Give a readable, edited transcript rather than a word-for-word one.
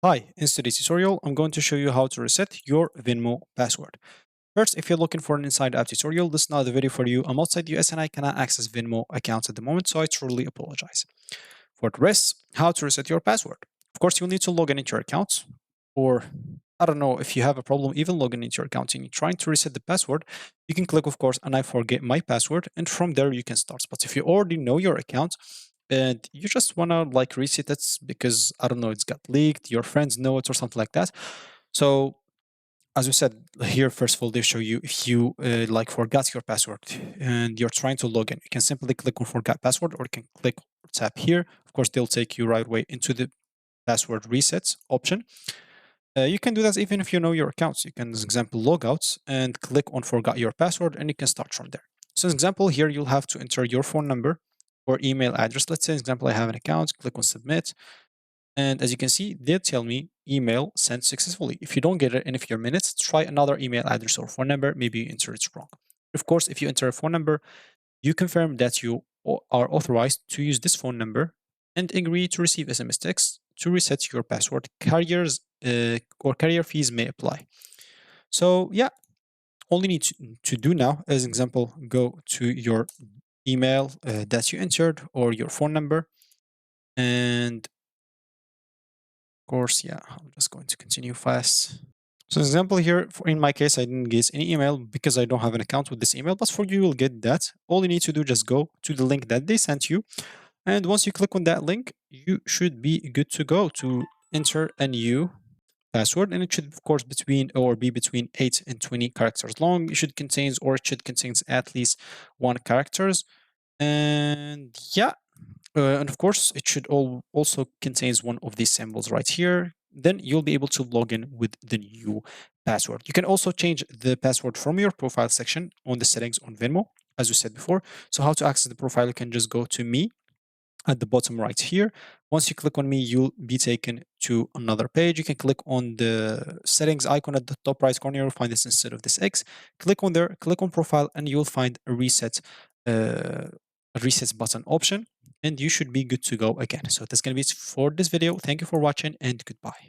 Hi, in today's tutorial, I'm going to show you how to reset your Venmo password. First, if you're looking for an inside app tutorial, this is not the video for you. I'm outside the US and I cannot access Venmo accounts at the moment, so I truly apologize. For the rest, how to reset your password. Of course, you'll need to log in into your account, or I don't know if you have a problem even logging into your account and you're trying to reset the password, you can click, of course, and I forget my password, and from there you can start. But if you already know your account, and you just want to like reset it because I don't know, it's got leaked, your friends know it or something like that. So as we said here, first of all, they show you if you like forgot your password and you're trying to log in, you can simply click on forgot password or you can click or tap here. Of course, they'll take you right away into the password resets option. You can do that even if you know your accounts. You can, as example, log out and click on forgot your password and you can start from there. So as example, here you'll have to enter your phone number or email address. Let's say, as example, I have an account, click on submit. And as you can see, they tell me email sent successfully. If you don't get it in a few minutes, try another email address or phone number. Maybe you enter it wrong. Of course, if you enter a phone number, you confirm that you are authorized to use this phone number and agree to receive SMS text to reset your password. Carriers or carrier fees may apply. So yeah, all you need to do now, as an example, go to your email that you entered or your phone number. And of course, yeah, I'm just going to continue fast. So example here, in my case, I didn't get any email because I don't have an account with this email, but for you, you'll get that. All you need to do, just go to the link that they sent you. And once you click on that link, you should be good to go to enter a new password. And it should, of course, be between 8 and 20 characters long. It should contains, or it should contains at least 1 characters. And yeah, and of course, it should also contains one of these symbols right here. Then you'll be able to log in with the new password. You can also change the password from your profile section on the settings on Venmo, as we said before. So how to access the profile, you can just go to me at the bottom right here. Once you click on me, you'll be taken to another page. You can click on the settings icon at the top right corner. You'll find this instead of this X. Click on there, click on profile, and you'll find uh, a reset button option. And you should be good to go again. So that's going to be it for this video. Thank you for watching and goodbye.